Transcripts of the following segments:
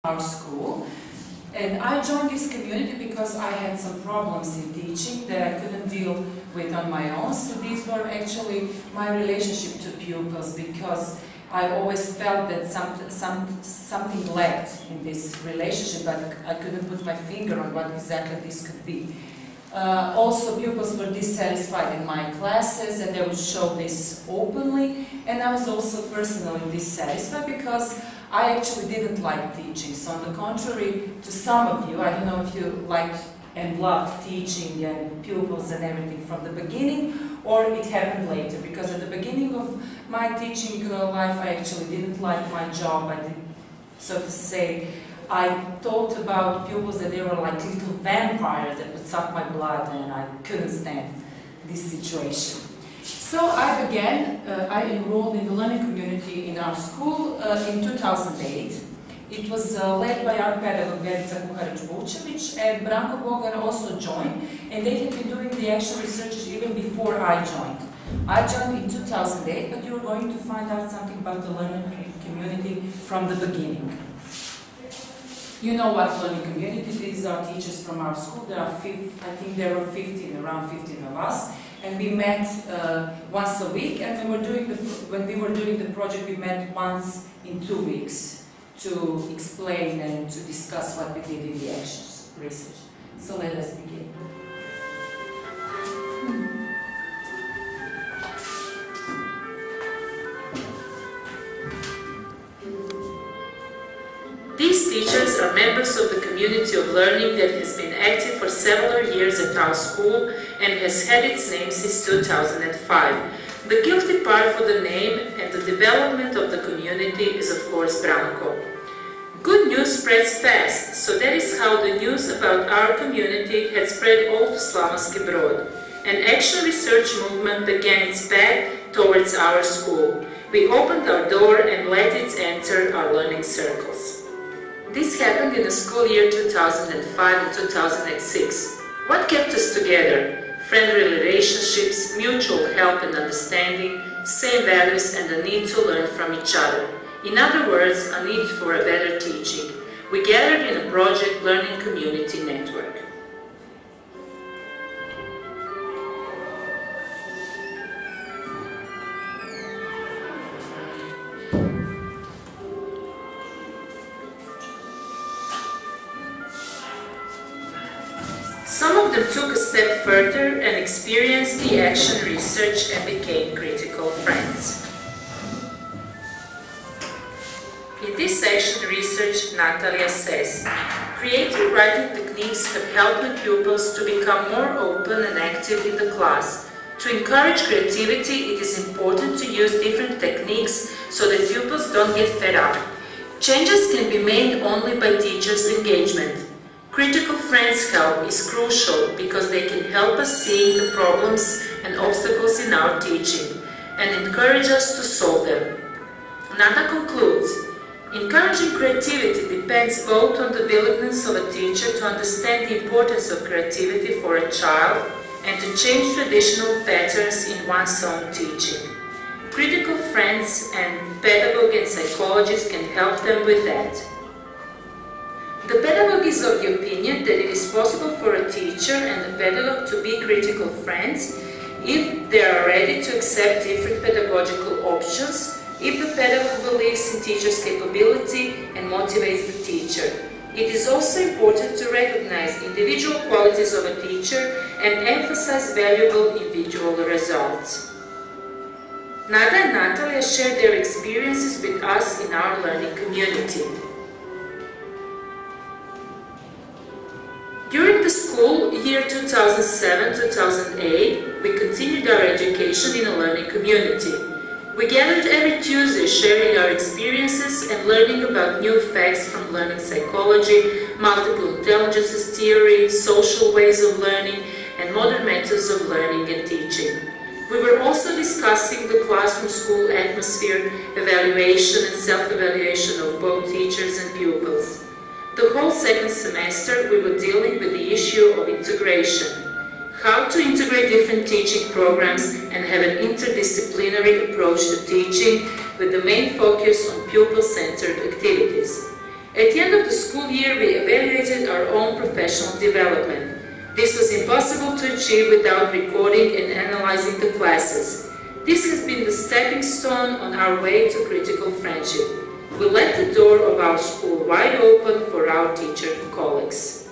our school. And I joined this community because I had some problems in teaching that I couldn't deal with on my own. So these were actually my relationship to pupils, because I always felt that something lacked in this relationship, but I couldn't put my finger on what exactly this could be. Also, pupils were dissatisfied in my classes, and they would show this openly, and I was also personally dissatisfied because I actually didn't like teaching. So on the contrary to some of you, I don't know if you liked and loved teaching and pupils and everything from the beginning, or it happened later, because at the beginning of my teaching life I actually didn't like my job. I did, so to say, I thought about pupils that they were like little vampires that would suck my blood, and I couldn't stand this situation. So I enrolled in the learning community in our school in 2008. It was led by our pedagogue Verica Kuharić-Vučević, and Branko Bogar also joined, and they had been doing the actual research even before I joined. I joined in 2008, but you're going to find out something about the learning community from the beginning. You know what learning community is. These are teachers from our school. There are, I think there were around 15 of us, and we met once a week. And when we were doing the project, we met once in 2 weeks to explain and to discuss what we did in the actions research. So let us begin. These teachers are members of the community of learning that has been active for several years at our school and has had its name since 2005. The guilty part for the name and the development of the community is, of course, Branko. Good news spreads fast, so that is how the news about our community had spread all to Slavonski Brod. An action research movement began its path towards our school. We opened our door and let it enter our learning circles. This happened in the school year 2005 and 2006. What kept us together? Friendly relationships, mutual help and understanding, same values, and the need to learn from each other. In other words, a need for a better teaching. We gathered in a project Learning Community Network. Some of them took a step further and experienced the action research and became critical friends. In this action research, Natalia says, creative writing techniques have helped my pupils to become more open and active in the class. To encourage creativity, it is important to use different techniques so that pupils don't get fed up. Changes can be made only by teachers' engagement. Critical friends' help is crucial because they can help us see the problems and obstacles in our teaching and encourage us to solve them. Nata concludes, encouraging creativity depends both on the willingness of a teacher to understand the importance of creativity for a child and to change traditional patterns in one's own teaching. Critical friends and pedagogue and psychologists can help them with that. The pedagogue is of the opinion that it is possible for a teacher and a pedagogue to be critical friends if they are ready to accept different pedagogical options, if the pedagogue believes in teacher's capability and motivates the teacher. It is also important to recognize individual qualities of a teacher and emphasize valuable individual results. Nada and Natalia shared their experiences with us in our learning community. During the school year 2007-2008, we continued our education in a learning community. We gathered every Tuesday sharing our experiences and learning about new facts from learning psychology, multiple intelligences theory, social ways of learning, and modern methods of learning and teaching. We were also discussing the classroom school atmosphere, evaluation and self-evaluation of both teachers and pupils. The whole second semester we were dealing with the issue of integration. How to integrate different teaching programs and have an interdisciplinary approach to teaching with the main focus on pupil-centered activities. At the end of the school year, we evaluated our own professional development. This was impossible to achieve without recording and analyzing the classes. This has been the stepping stone on our way to critical friendship. We let the door of our school wide open for our teacher colleagues.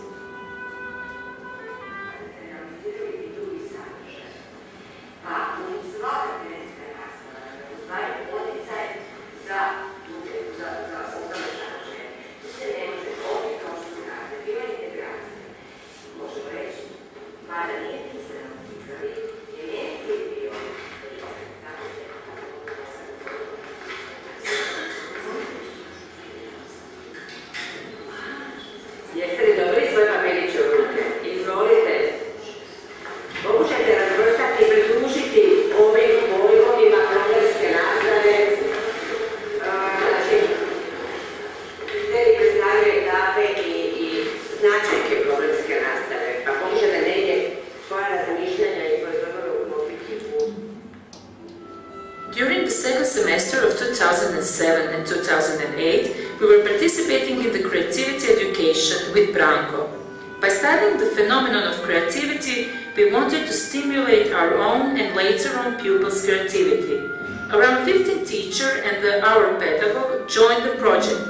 Jeste li dobili svoje papiriće u ruke? Izvolite. Pokušajte razvrstati i pridružiti ovim pojmovima programske nastave. Znači, kriteriji predstavljaju etape i značajke programske nastave. Pa pokušajte negdje svoja razmišljanja i svoje dobro uklopiti u... During the second semester of 2007 and 2008, we were participating in the creativity education with Branko. By studying the phenomenon of creativity, we wanted to stimulate our own and later on pupils' creativity. Around 15 teachers and our pedagogue joined the project,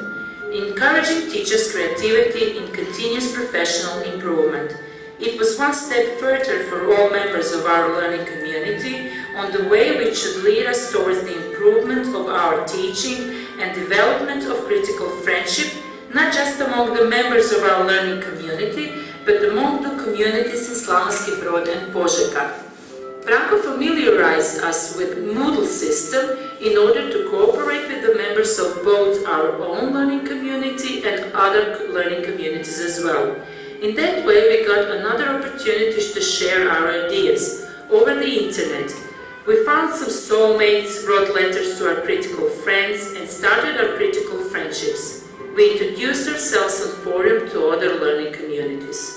encouraging teachers' creativity in continuous professional improvement. It was one step further for all members of our learning community on the way which should lead us towards the improvement of our teaching and development of critical friendship, not just among the members of our learning community, but among the communities in Slavonski Brod and Požega. Branko familiarized us with Moodle system in order to cooperate with the members of both our own learning community and other learning communities as well. In that way, we got another opportunity to share our ideas over the internet. We found some soulmates, wrote letters to our critical friends, and started our critical friendships. We introduced ourselves on forum to other learning communities.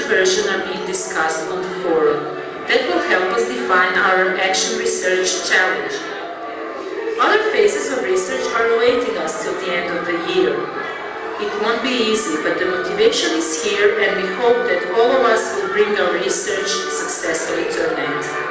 Version are being discussed on the forum. That will help us define our action research challenge. Other phases of research are awaiting us till the end of the year. It won't be easy, but the motivation is here and we hope that all of us will bring our research successfully to an end.